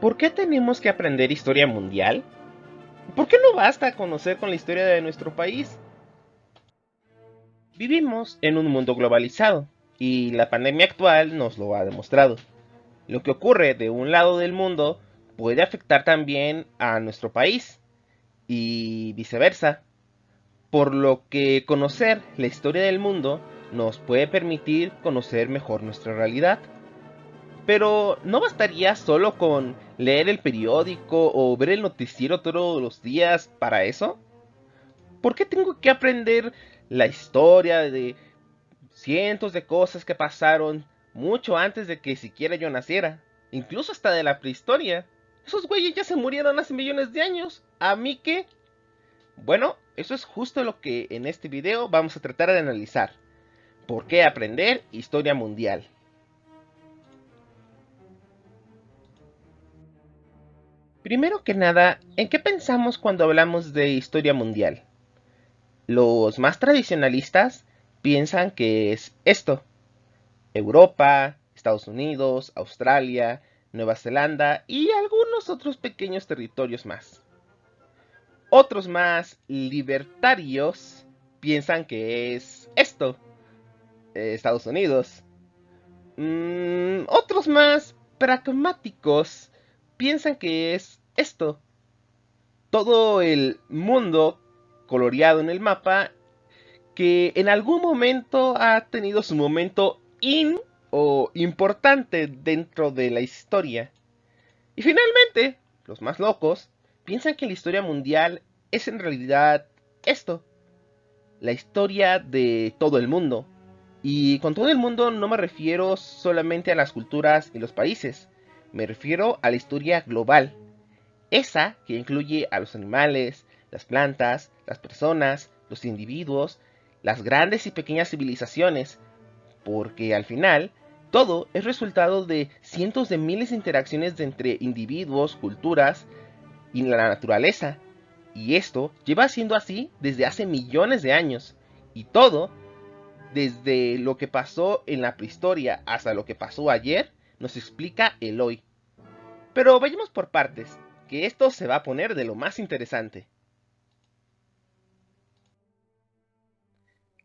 ¿Por qué tenemos que aprender historia mundial? ¿Por qué no basta conocer con la historia de nuestro país? Vivimos en un mundo globalizado y la pandemia actual nos lo ha demostrado. Lo que ocurre de un lado del mundo puede afectar también a nuestro país y viceversa, por lo que conocer la historia del mundo nos puede permitir conocer mejor nuestra realidad. Pero ¿no bastaría solo con leer el periódico o ver el noticiero todos los días para eso? ¿Por qué tengo que aprender la historia de cientos de cosas que pasaron mucho antes de que siquiera yo naciera? Incluso hasta de la prehistoria. Esos güeyes ya se murieron hace millones de años. ¿A mí qué? Bueno, eso es justo lo que en este video vamos a tratar de analizar. ¿Por qué aprender historia mundial? Primero que nada, ¿en qué pensamos cuando hablamos de historia mundial? Los más tradicionalistas piensan que es esto: Europa, Estados Unidos, Australia, Nueva Zelanda y algunos otros pequeños territorios más. Otros más libertarios piensan que es esto: Estados Unidos. Otros más pragmáticos piensan que es esto: todo el mundo coloreado en el mapa que en algún momento ha tenido su momento o importante dentro de la historia. Y finalmente, los más locos piensan que la historia mundial es en realidad esto: la historia de todo el mundo. Y con todo el mundo no me refiero solamente a las culturas y los países, me refiero a la historia global, esa que incluye a los animales, las plantas, las personas, los individuos, las grandes y pequeñas civilizaciones, porque al final todo es resultado de cientos de miles de interacciones entre individuos, culturas y la naturaleza. Y esto lleva siendo así desde hace millones de años. Y todo, desde lo que pasó en la prehistoria hasta lo que pasó ayer, nos explica el hoy. Pero vayamos por partes, que esto se va a poner de lo más interesante.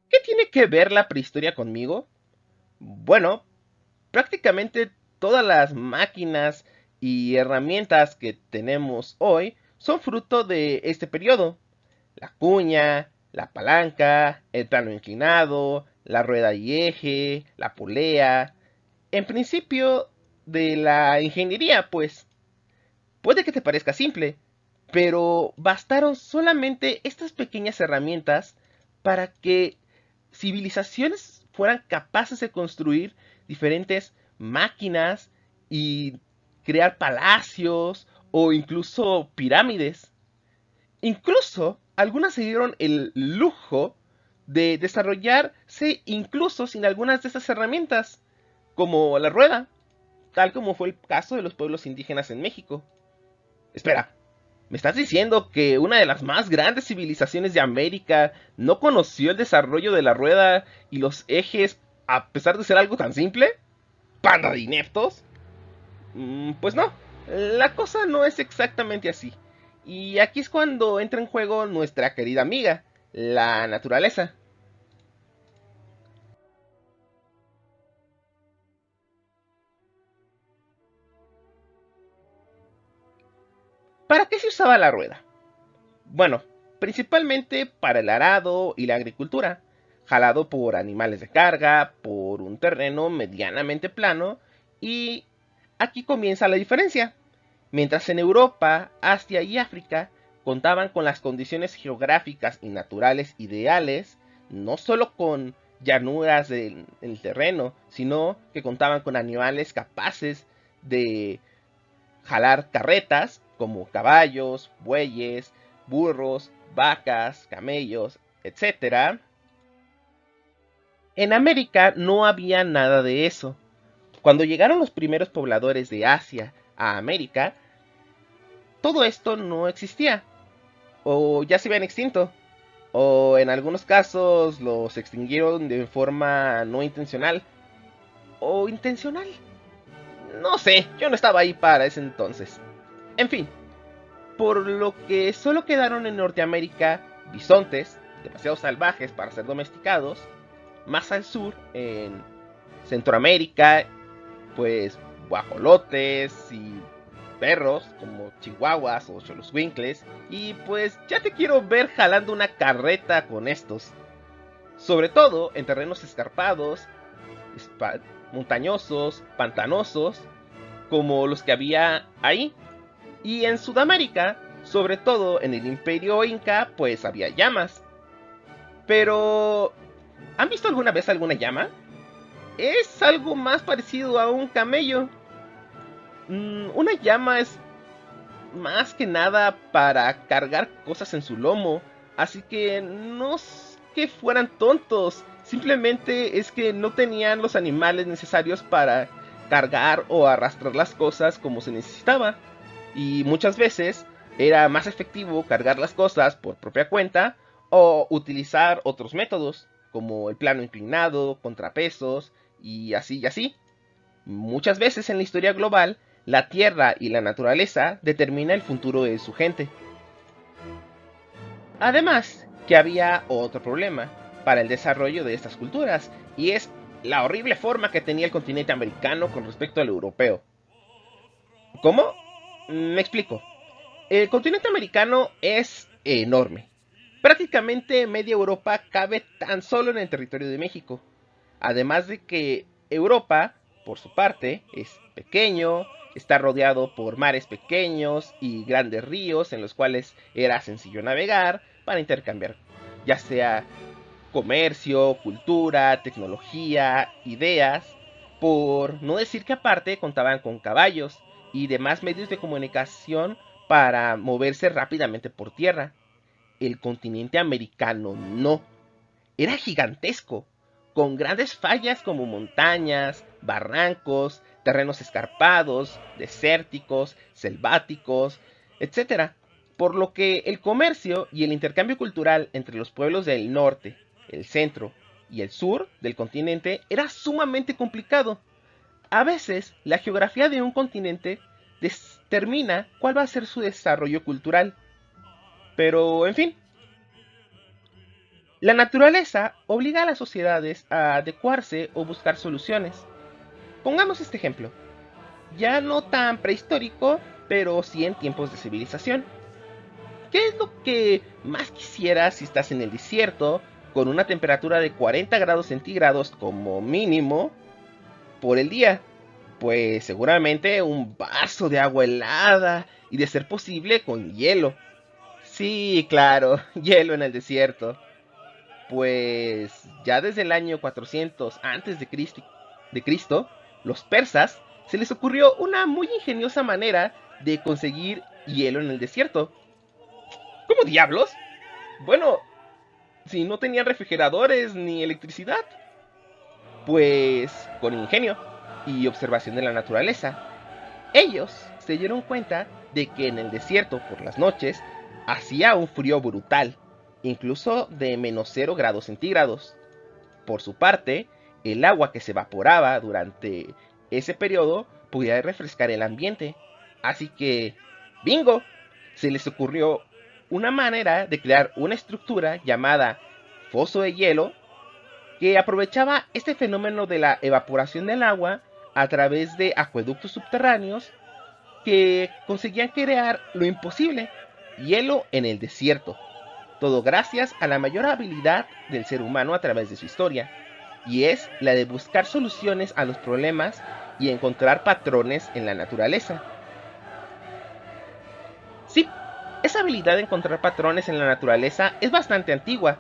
¿Qué tiene que ver la prehistoria conmigo? Bueno, prácticamente todas las máquinas y herramientas que tenemos hoy son fruto de este periodo. La cuña, la palanca, el plano inclinado, la rueda y eje, la polea. En principio de la ingeniería, pues. Puede que te parezca simple, pero bastaron solamente estas pequeñas herramientas para que civilizaciones fueran capaces de construir diferentes máquinas y crear palacios o incluso pirámides. Incluso algunas se dieron el lujo de desarrollarse incluso sin algunas de esas herramientas, como la rueda, tal como fue el caso de los pueblos indígenas en México. Espera, ¿me estás diciendo que una de las más grandes civilizaciones de América no conoció el desarrollo de la rueda y los ejes a pesar de ser algo tan simple? ¿Panda de ineptos? Pues no, la cosa no es exactamente así. Y aquí es cuando entra en juego nuestra querida amiga, la naturaleza. ¿Para qué se usaba la rueda? Bueno, principalmente para el arado y la agricultura, jalado por animales de carga, por un terreno medianamente plano, y aquí comienza la diferencia. Mientras en Europa, Asia y África contaban con las condiciones geográficas y naturales ideales, no solo con llanuras en el terreno, sino que contaban con animales capaces de jalar carretas como caballos, bueyes, burros, vacas, camellos, etcétera. En América no había nada de eso. Cuando llegaron los primeros pobladores de Asia a América, todo esto no existía, o ya se habían extinto, o en algunos casos los extinguieron de forma no intencional, o intencional. No sé, yo no estaba ahí para ese entonces. En fin, por lo que solo quedaron en Norteamérica bisontes, demasiado salvajes para ser domesticados, más al sur, en Centroamérica, pues guajolotes y perros como chihuahuas o choloscuincles, y pues ya te quiero ver jalando una carreta con estos, sobre todo en terrenos escarpados, montañosos, pantanosos, como los que había ahí. Y en Sudamérica, sobre todo en el Imperio Inca, pues había llamas. Pero, ¿han visto alguna vez alguna llama? Es algo más parecido a un camello. Una llama es más que nada para cargar cosas en su lomo. Así que no es que fueran tontos. Simplemente es que no tenían los animales necesarios para cargar o arrastrar las cosas como se necesitaba. Y muchas veces era más efectivo cargar las cosas por propia cuenta o utilizar otros métodos como el plano inclinado, contrapesos y así y así. Muchas veces en la historia global, la tierra y la naturaleza determina el futuro de su gente. Además, que había otro problema para el desarrollo de estas culturas, y es la horrible forma que tenía el continente americano con respecto al europeo. ¿Cómo? Me explico. El continente americano es enorme. Prácticamente media Europa cabe tan solo en el territorio de México. Además de que Europa, por su parte, es pequeño, está rodeado por mares pequeños y grandes ríos en los cuales era sencillo navegar para intercambiar, ya sea comercio, cultura, tecnología, ideas, por no decir que aparte contaban con caballos y demás medios de comunicación para moverse rápidamente por tierra. El continente americano no. Era gigantesco, con grandes fallas como montañas, barrancos, terrenos escarpados, desérticos, selváticos, etcétera. Por lo que el comercio y el intercambio cultural entre los pueblos del norte, el centro y el sur del continente era sumamente complicado. A veces, la geografía de un continente determina cuál va a ser su desarrollo cultural. Pero, en fin, la naturaleza obliga a las sociedades a adecuarse o buscar soluciones. Pongamos este ejemplo, ya no tan prehistórico, pero sí en tiempos de civilización. ¿Qué es lo que más quisieras si estás en el desierto con una temperatura de 40 grados centígrados como mínimo por el día? Pues seguramente un vaso de agua helada y de ser posible con hielo. Sí, claro, hielo en el desierto. Pues ya desde el año 400 antes de Cristo, los persas se les ocurrió una muy ingeniosa manera de conseguir hielo en el desierto. ¿Cómo diablos? Bueno, si no tenían refrigeradores ni electricidad. Pues con ingenio y observación de la naturaleza, ellos se dieron cuenta de que en el desierto por las noches hacía un frío brutal, incluso de -0 grados centígrados. Por su parte, el agua que se evaporaba durante ese periodo podía refrescar el ambiente. Así que, bingo, se les ocurrió una manera de crear una estructura llamada foso de hielo que aprovechaba este fenómeno de la evaporación del agua a través de acueductos subterráneos que conseguían crear lo imposible, hielo en el desierto. Todo gracias a la mayor habilidad del ser humano a través de su historia, y es la de buscar soluciones a los problemas y encontrar patrones en la naturaleza. Sí, esa habilidad de encontrar patrones en la naturaleza es bastante antigua,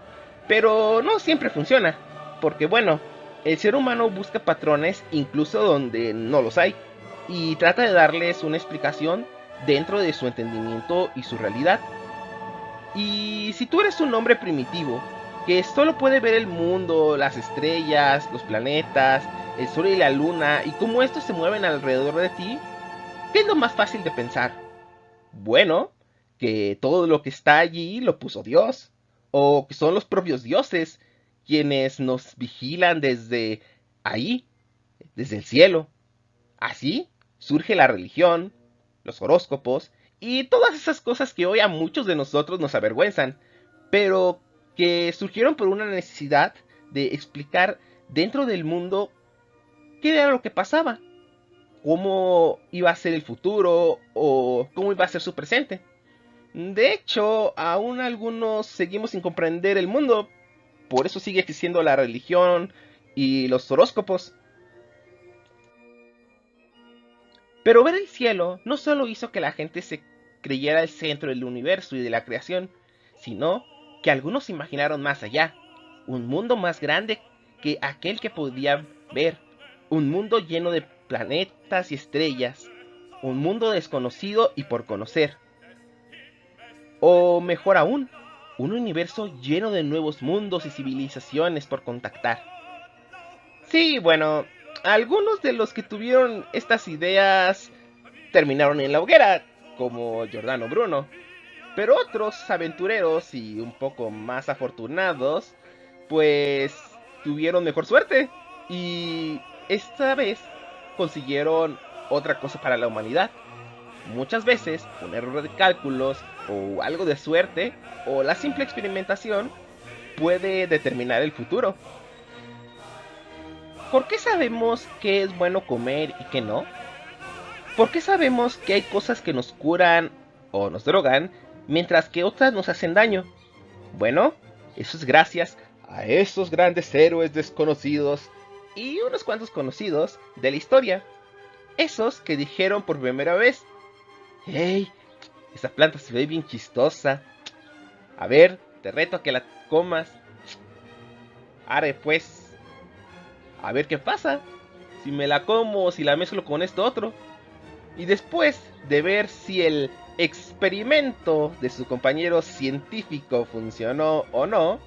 pero no siempre funciona, porque bueno, el ser humano busca patrones incluso donde no los hay, y trata de darles una explicación dentro de su entendimiento y su realidad. Y si tú eres un hombre primitivo, que solo puede ver el mundo, las estrellas, los planetas, el sol y la luna, y cómo estos se mueven alrededor de ti, ¿qué es lo más fácil de pensar? Bueno, que todo lo que está allí lo puso Dios, o que son los propios dioses quienes nos vigilan desde ahí, desde el cielo. ¿Así? surge la religión, los horóscopos y todas esas cosas que hoy a muchos de nosotros nos avergüenzan, pero que surgieron por una necesidad de explicar dentro del mundo qué era lo que pasaba, cómo iba a ser el futuro o cómo iba a ser su presente. De hecho, aún algunos seguimos sin comprender el mundo, por eso sigue existiendo la religión y los horóscopos. Pero ver el cielo no solo hizo que la gente se creyera el centro del universo y de la creación, sino que algunos imaginaron más allá, un mundo más grande que aquel que podían ver, un mundo lleno de planetas y estrellas, un mundo desconocido y por conocer, o mejor aún, un universo lleno de nuevos mundos y civilizaciones por contactar. Sí, bueno, algunos de los que tuvieron estas ideas terminaron en la hoguera, como Giordano Bruno, pero otros aventureros y un poco más afortunados, pues tuvieron mejor suerte y esta vez consiguieron otra cosa para la humanidad. Muchas veces un error de cálculos o algo de suerte o la simple experimentación puede determinar el futuro. ¿Por qué sabemos qué es bueno comer y qué no? ¿Por qué sabemos que hay cosas que nos curan o nos drogan, mientras que otras nos hacen daño? Bueno, eso es gracias a esos grandes héroes desconocidos y unos cuantos conocidos de la historia. Esos que dijeron por primera vez, ¡Hey! Esa planta se ve bien chistosa. A ver, te reto a que la comas. Are pues, a ver qué pasa. Si me la como o si la mezclo con esto otro. Y después de ver si el experimento de su compañero científico funcionó o no,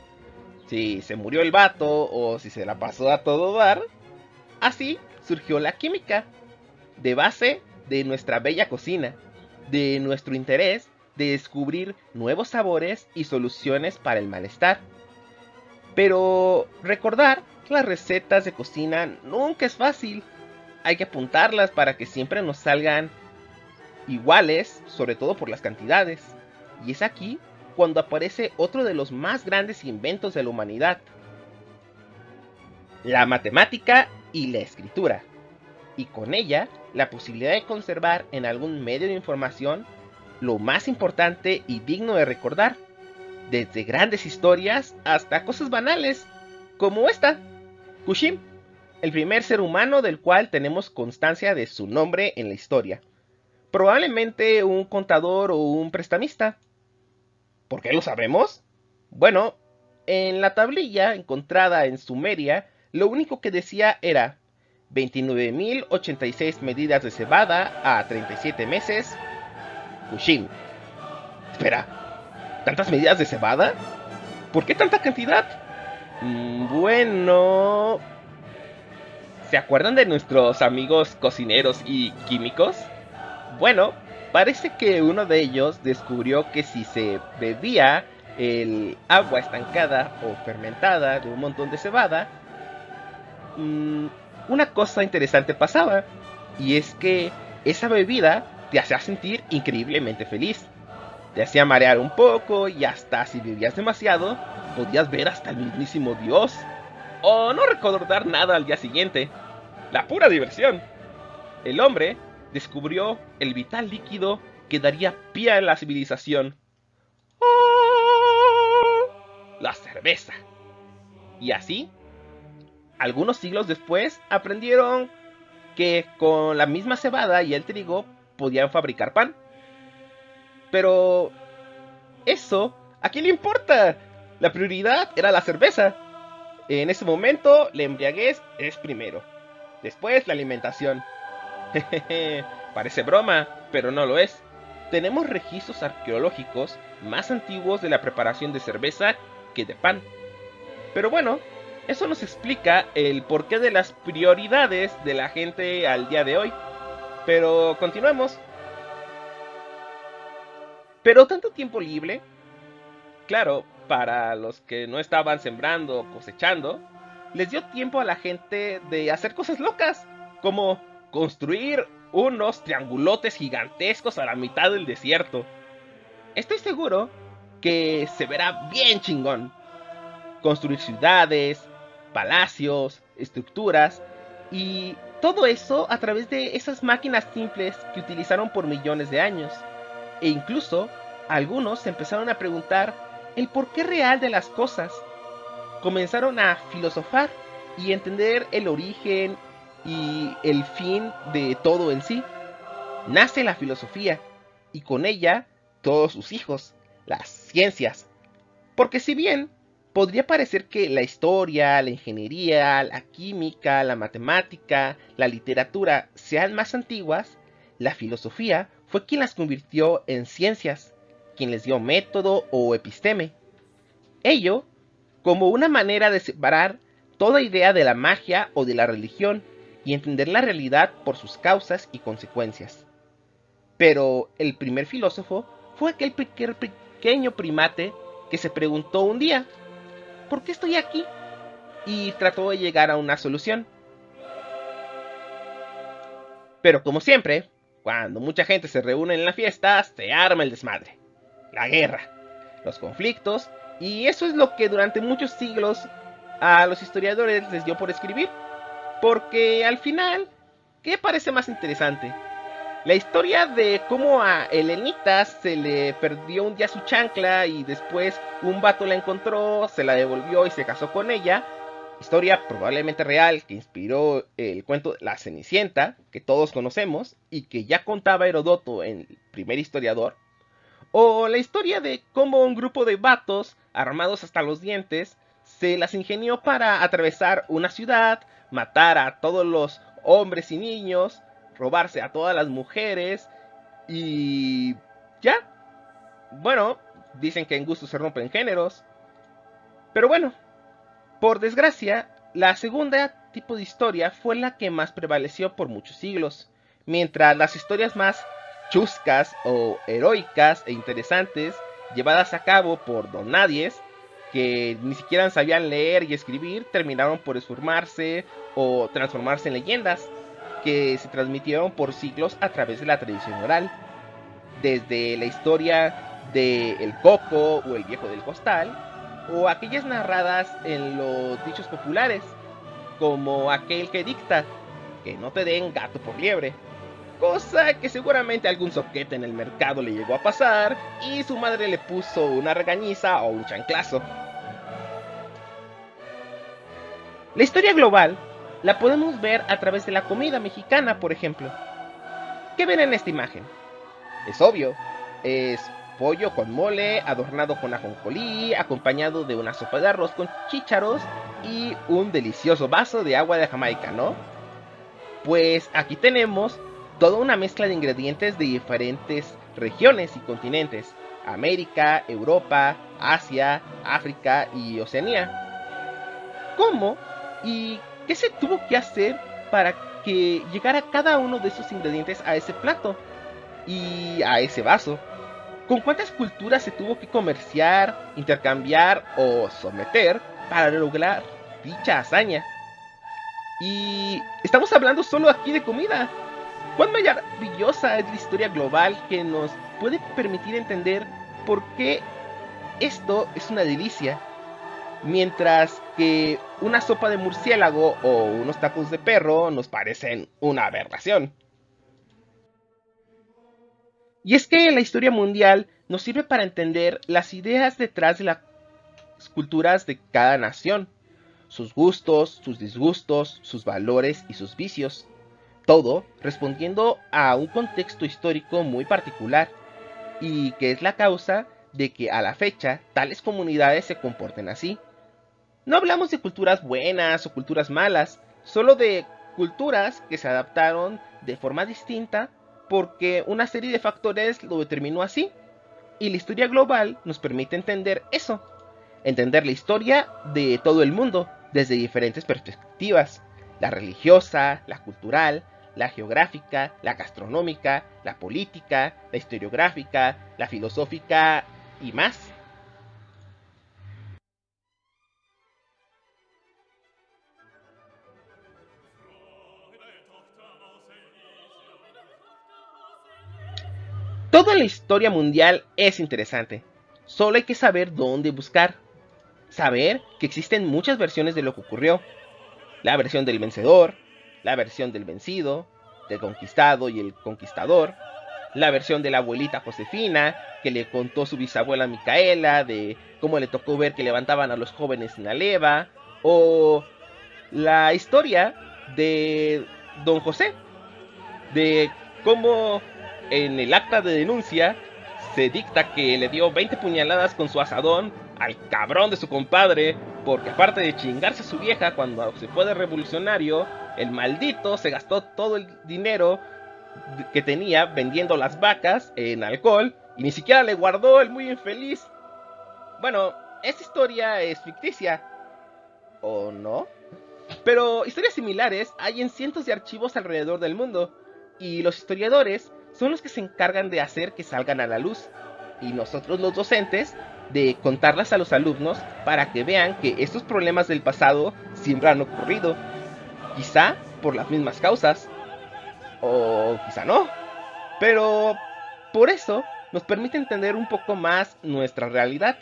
si se murió el vato o si se la pasó a todo dar, así surgió la química, de base de nuestra bella cocina, de nuestro interés de descubrir nuevos sabores y soluciones para el malestar. Pero recordar las recetas de cocina nunca es fácil. Hay que apuntarlas para que siempre nos salgan iguales, sobre todo por las cantidades. Y es aquí cuando aparece otro de los más grandes inventos de la humanidad, la matemática y la escritura, y con ella la posibilidad de conservar en algún medio de información lo más importante y digno de recordar, desde grandes historias hasta cosas banales, como esta, Kushim, el primer ser humano del cual tenemos constancia de su nombre en la historia. Probablemente un contador o un prestamista. ¿Por qué lo sabemos? Bueno, en la tablilla encontrada en Sumeria, lo único que decía era 29.086 medidas de cebada a 37 meses, Kushim. Espera, ¿tantas medidas de cebada? ¿Por qué tanta cantidad? Bueno, ¿se acuerdan de nuestros amigos cocineros y químicos? Bueno, parece que uno de ellos descubrió que si se bebía el agua estancada o fermentada de un montón de cebada, una cosa interesante pasaba, y es que esa bebida te hacía sentir increíblemente feliz. Te hacía marear un poco y hasta si bebías demasiado, podías ver hasta el mismísimo Dios. O no recordar nada al día siguiente. La pura diversión. El hombre descubrió el vital líquido que daría pie a la civilización. ¡Oh! La cerveza. Y así, algunos siglos después, aprendieron que con la misma cebada y el trigo podían fabricar pan. Pero eso, ¿a quién le importa? La prioridad era la cerveza. En ese momento, la embriaguez es primero. Después, la alimentación. Jejeje, parece broma, pero no lo es. Tenemos registros arqueológicos más antiguos de la preparación de cerveza que de pan. Pero bueno, eso nos explica el porqué de las prioridades de la gente al día de hoy. Pero continuemos. Pero tanto tiempo libre, claro, para los que no estaban sembrando o cosechando, les dio tiempo a la gente de hacer cosas locas, como construir unos triangulotes gigantescos a la mitad del desierto. Estoy seguro que se verá bien chingón. Construir ciudades, palacios, estructuras y todo eso a través de esas máquinas simples que utilizaron por millones de años. E incluso algunos se empezaron a preguntar el porqué real de las cosas. Comenzaron a filosofar y entender el origen y el fin de todo en sí. Nace la filosofía y con ella todos sus hijos, las ciencias. Porque si bien podría parecer que la historia, la ingeniería, la química, la matemática, la literatura sean más antiguas, la filosofía fue quien las convirtió en ciencias, quien les dio método o episteme. Ello como una manera de separar toda idea de la magia o de la religión y entender la realidad por sus causas y consecuencias. Pero el primer filósofo fue aquel pequeño primate que se preguntó un día, ¿por qué estoy aquí? Y trató de llegar a una solución. Pero como siempre, cuando mucha gente se reúne en la fiesta, se arma el desmadre, la guerra, los conflictos, y eso es lo que durante muchos siglos a los historiadores les dio por escribir, porque al final, ¿qué parece más interesante? La historia de cómo a Elenita se le perdió un día su chancla y después un vato la encontró, se la devolvió y se casó con ella. Historia probablemente real que inspiró el cuento La Cenicienta, que todos conocemos y que ya contaba Herodoto en el primer historiador. O la historia de cómo un grupo de vatos, armados hasta los dientes, se las ingenió para atravesar una ciudad, matar a todos los hombres y niños, robarse a todas las mujeres y ya. Bueno, dicen que en gusto se rompen géneros. Pero bueno, por desgracia, la segunda tipo de historia fue la que más prevaleció por muchos siglos, mientras las historias más chuscas o heroicas e interesantes llevadas a cabo por donadies que ni siquiera sabían leer y escribir terminaron por esformarse o transformarse en leyendas que se transmitieron por siglos a través de la tradición oral, desde la historia de El Coco o El Viejo del Costal, o aquellas narradas en los dichos populares, como aquel que dicta, que no te den gato por liebre, cosa que seguramente algún soquete en el mercado le llegó a pasar y su madre le puso una regañiza o un chanclazo. La historia global la podemos ver a través de la comida mexicana, por ejemplo. ¿Qué ven en esta imagen? Es obvio, es pollo con mole, adornado con ajonjolí, acompañado de una sopa de arroz con chícharos y un delicioso vaso de agua de Jamaica, ¿no? Pues aquí tenemos toda una mezcla de ingredientes de diferentes regiones y continentes: América, Europa, Asia, África y Oceanía. ¿Cómo y qué se tuvo que hacer para que llegara cada uno de esos ingredientes a ese plato y a ese vaso? ¿Con cuántas culturas se tuvo que comerciar, intercambiar o someter para lograr dicha hazaña? Y estamos hablando solo aquí de comida. ¿Cuán maravillosa es la historia global que nos puede permitir entender por qué esto es una delicia? Mientras que una sopa de murciélago o unos tacos de perro nos parecen una aberración. Y es que la historia mundial nos sirve para entender las ideas detrás de las culturas de cada nación, sus gustos, sus disgustos, sus valores y sus vicios, todo respondiendo a un contexto histórico muy particular y que es la causa de que a la fecha tales comunidades se comporten así. No hablamos de culturas buenas o culturas malas, solo de culturas que se adaptaron de forma distinta porque una serie de factores lo determinó así. Y la historia global nos permite entender eso, entender la historia de todo el mundo desde diferentes perspectivas: la religiosa, la cultural, la geográfica, la gastronómica, la política, la historiográfica, la filosófica y más. Todo en la historia mundial es interesante, solo hay que saber dónde buscar. Saber que existen muchas versiones de lo que ocurrió. La versión del vencedor, la versión del vencido, del conquistado y el conquistador, la versión de la abuelita Josefina, que le contó su bisabuela Micaela, de cómo le tocó ver que levantaban a los jóvenes en la leva, o la historia de Don José, de cómo en el acta de denuncia se dicta que le dio 20 puñaladas con su asadón al cabrón de su compadre, porque aparte de chingarse a su vieja cuando se fue de revolucionario, el maldito se gastó todo el dinero que tenía vendiendo las vacas en alcohol y ni siquiera le guardó el muy infeliz. Bueno, esta historia es ficticia, ¿o no? Pero historias similares hay en cientos de archivos alrededor del mundo, y los historiadores son los que se encargan de hacer que salgan a la luz, y nosotros los docentes de contarlas a los alumnos para que vean que estos problemas del pasado siempre han ocurrido, quizá por las mismas causas, o quizá no, pero por eso nos permite entender un poco más nuestra realidad.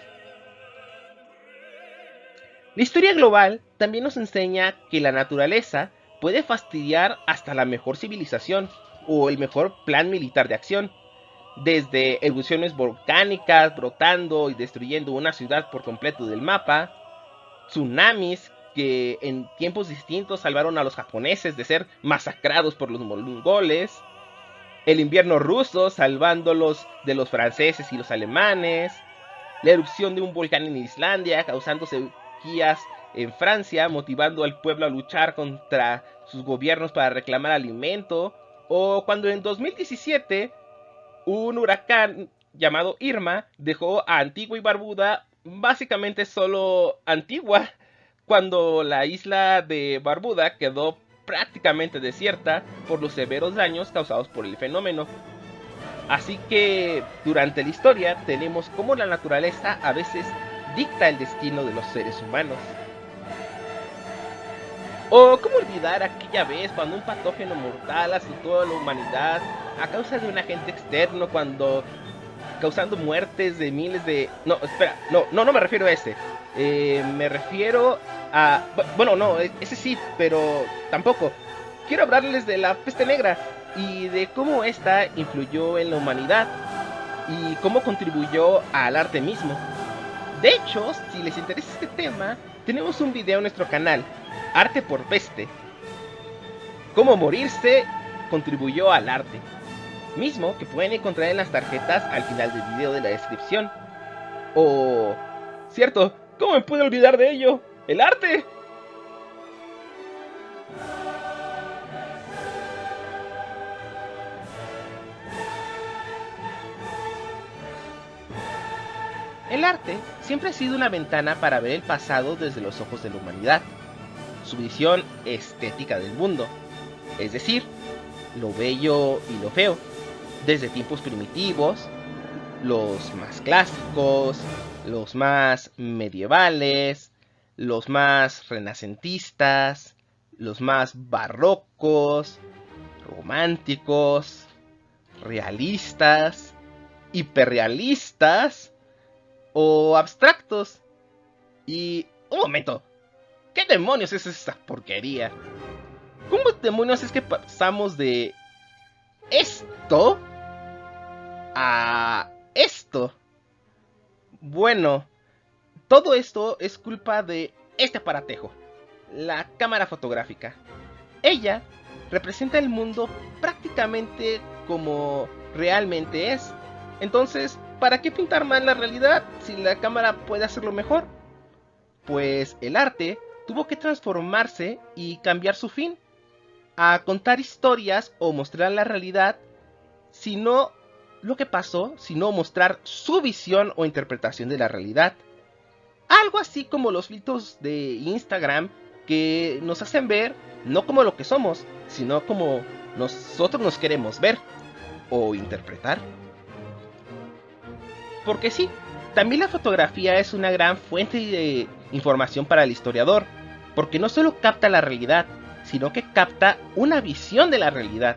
La historia global también nos enseña que la naturaleza puede fastidiar hasta la mejor civilización o el mejor plan militar de acción, desde erupciones volcánicas brotando y destruyendo una ciudad por completo del mapa, tsunamis que en tiempos distintos salvaron a los japoneses de ser masacrados por los mongoles, el invierno ruso salvándolos de los franceses y los alemanes, la erupción de un volcán en Islandia causando sequías en Francia, motivando al pueblo a luchar contra sus gobiernos para reclamar alimento, o cuando en 2017 un huracán llamado Irma dejó a Antigua y Barbuda básicamente solo Antigua, cuando la isla de Barbuda quedó prácticamente desierta por los severos daños causados por el fenómeno. Así que durante la historia tenemos cómo la naturaleza a veces dicta el destino de los seres humanos. O cómo olvidar aquella vez cuando un patógeno mortal azotó a la humanidad a causa de un agente externo, cuando causando muertes de miles de... No, espera, no me refiero a ese. Me refiero a... Bueno, no, ese sí, pero tampoco. Quiero hablarles de la peste negra y de cómo esta influyó en la humanidad y cómo contribuyó al arte mismo. De hecho, si les interesa este tema, tenemos un video en nuestro canal, Arte por Peste. Cómo morirse contribuyó al arte, mismo que pueden encontrar en las tarjetas al final del video de la descripción. O... Cierto, ¿cómo me puedo olvidar de ello? ¡El arte! El arte siempre ha sido una ventana para ver el pasado desde los ojos de la humanidad, su visión estética del mundo, es decir, lo bello y lo feo, desde tiempos primitivos, los más clásicos, los más medievales, los más renacentistas, los más barrocos, románticos, realistas, hiperrealistas o abstractos. Y... un momento, ¿qué demonios es esa porquería? ¿Cómo demonios es que pasamos de esto a esto? Bueno, todo esto es culpa de este aparatejo, la cámara fotográfica. Ella representa el mundo prácticamente como realmente es. Entonces, ¿para qué pintar mal la realidad si la cámara puede hacerlo mejor? Pues el arte tuvo que transformarse y cambiar su fin, a contar historias o mostrar la realidad, sino lo que pasó, sino mostrar su visión o interpretación de la realidad. Algo así como los filtros de Instagram que nos hacen ver no como lo que somos, sino como nosotros nos queremos ver o interpretar. Porque sí, también la fotografía es una gran fuente de información para el historiador, porque no solo capta la realidad, sino que capta una visión de la realidad.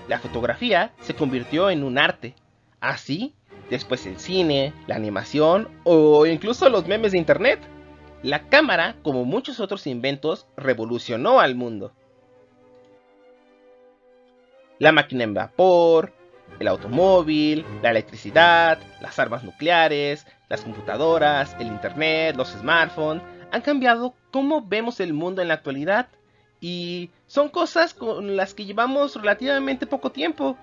La fotografía se convirtió en un arte, Así, después el cine, la animación o incluso los memes de internet. La cámara, como muchos otros inventos, revolucionó al mundo. La máquina en vapor, el automóvil, la electricidad, las armas nucleares, las computadoras, el internet, los smartphones, han cambiado cómo vemos el mundo en la actualidad y son cosas con las que llevamos relativamente poco tiempo.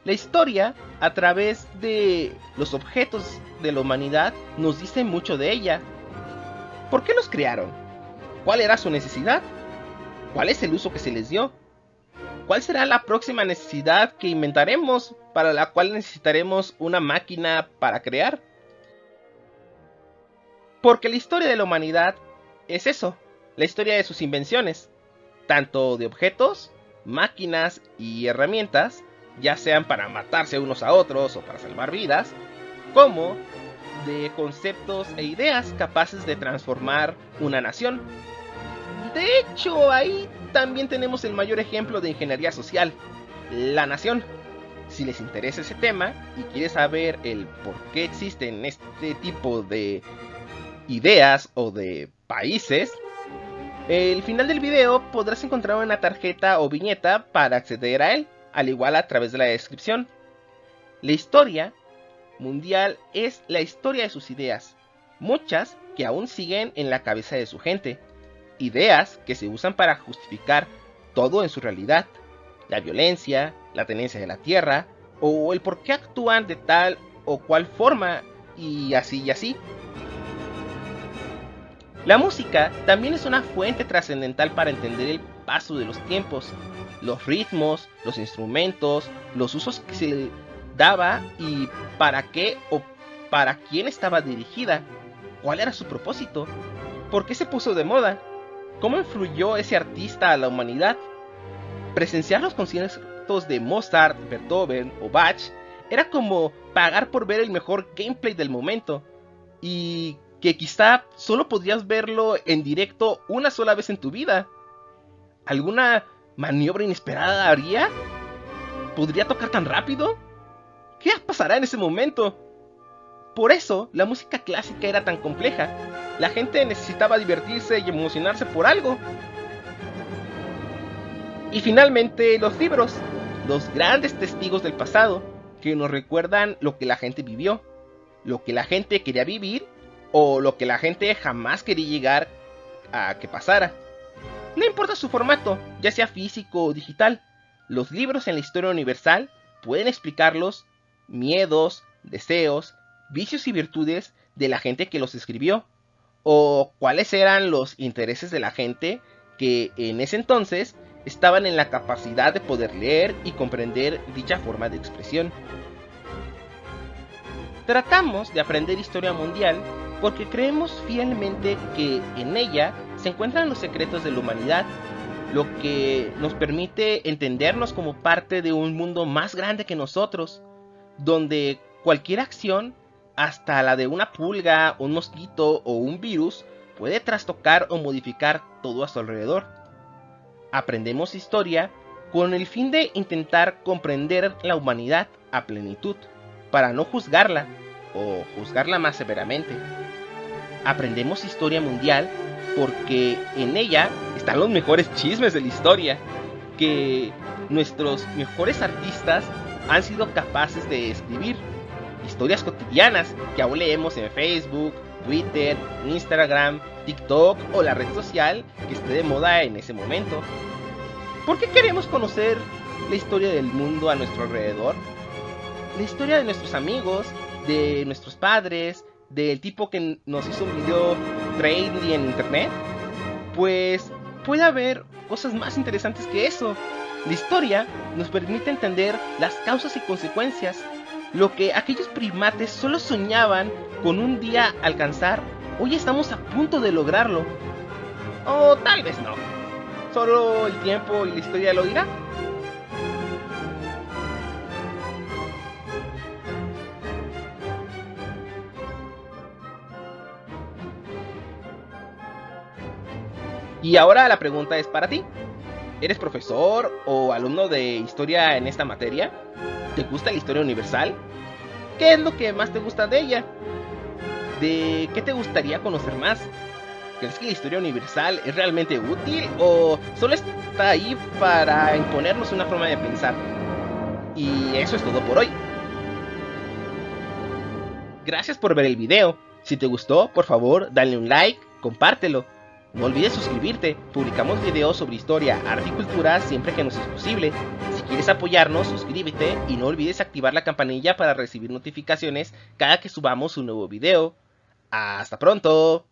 La historia, a través de los objetos de la humanidad, nos dice mucho de ella. ¿Por qué los crearon? ¿Cuál era su necesidad? ¿Cuál es el uso que se les dio? ¿Cuál será la próxima necesidad que inventaremos para la cual necesitaremos una máquina para crear? Porque la historia de la humanidad es eso, la historia de sus invenciones, tanto de objetos, máquinas y herramientas, ya sean para matarse unos a otros o para salvar vidas, como de conceptos e ideas capaces de transformar una nación. De hecho, ahí también tenemos el mayor ejemplo de ingeniería social, La Nación. Si les interesa ese tema y quieres saber el por qué existen este tipo de ideas o de países, al final del video podrás encontrar una tarjeta o viñeta para acceder a él, al igual a través de la descripción. La historia mundial es la historia de sus ideas, muchas que aún siguen en la cabeza de su gente, ideas que se usan para justificar todo en su realidad, la violencia, la tenencia de la tierra, o el por qué actúan de tal o cual forma, y así y así. La música también es una fuente trascendental para entender el paso de los tiempos, los ritmos, los instrumentos, los usos que se daba y para qué o para quién estaba dirigida, cuál era su propósito, por qué se puso de moda, cómo influyó ese artista a la humanidad. Presenciar los conciertos de Mozart, Beethoven o Bach era como pagar por ver el mejor gameplay del momento, y que quizá solo podrías verlo en directo una sola vez en tu vida. ¿Alguna maniobra inesperada haría? ¿Podría tocar tan rápido? ¿Qué pasará en ese momento? Por eso la música clásica era tan compleja. La gente necesitaba divertirse y emocionarse por algo. Y finalmente los libros, los grandes testigos del pasado, que nos recuerdan lo que la gente vivió, lo que la gente quería vivir o lo que la gente jamás quería llegar a que pasara. No importa su formato, ya sea físico o digital, los libros en la historia universal pueden explicar los miedos, deseos, vicios y virtudes de la gente que los escribió, o cuáles eran los intereses de la gente que en ese entonces estaban en la capacidad de poder leer y comprender dicha forma de expresión. Tratamos de aprender historia mundial porque creemos fielmente que en ella se encuentran los secretos de la humanidad, lo que nos permite entendernos como parte de un mundo más grande que nosotros, donde cualquier acción, hasta la de una pulga, un mosquito o un virus, puede trastocar o modificar todo a su alrededor. Aprendemos historia con el fin de intentar comprender la humanidad a plenitud, para no juzgarla o juzgarla más severamente. Aprendemos historia mundial porque en ella están los mejores chismes de la historia, que nuestros mejores artistas han sido capaces de escribir. Historias cotidianas que aún leemos en Facebook, Twitter, Instagram, TikTok o la red social que esté de moda en ese momento. ¿Por qué queremos conocer la historia del mundo a nuestro alrededor? La historia de nuestros amigos, de nuestros padres, del tipo que nos hizo un video trendy en internet. Pues puede haber cosas más interesantes que eso. La historia nos permite entender las causas y consecuencias, lo que aquellos primates solo soñaban con un día alcanzar. Hoy estamos a punto de lograrlo. O tal vez no. Solo el tiempo y la historia lo dirá. Y ahora la pregunta es para ti. ¿Eres profesor o alumno de historia en esta materia? ¿Te gusta la historia universal? ¿Qué es lo que más te gusta de ella? ¿De qué te gustaría conocer más? ¿Crees que la historia universal es realmente útil o solo está ahí para imponernos una forma de pensar? Y eso es todo por hoy. Gracias por ver el video. Si te gustó, por favor, dale un like, compártelo. No olvides suscribirte, publicamos videos sobre historia, arte y cultura siempre que nos es posible. Si quieres apoyarnos, suscríbete y no olvides activar la campanilla para recibir notificaciones cada que subamos un nuevo video. ¡Hasta pronto!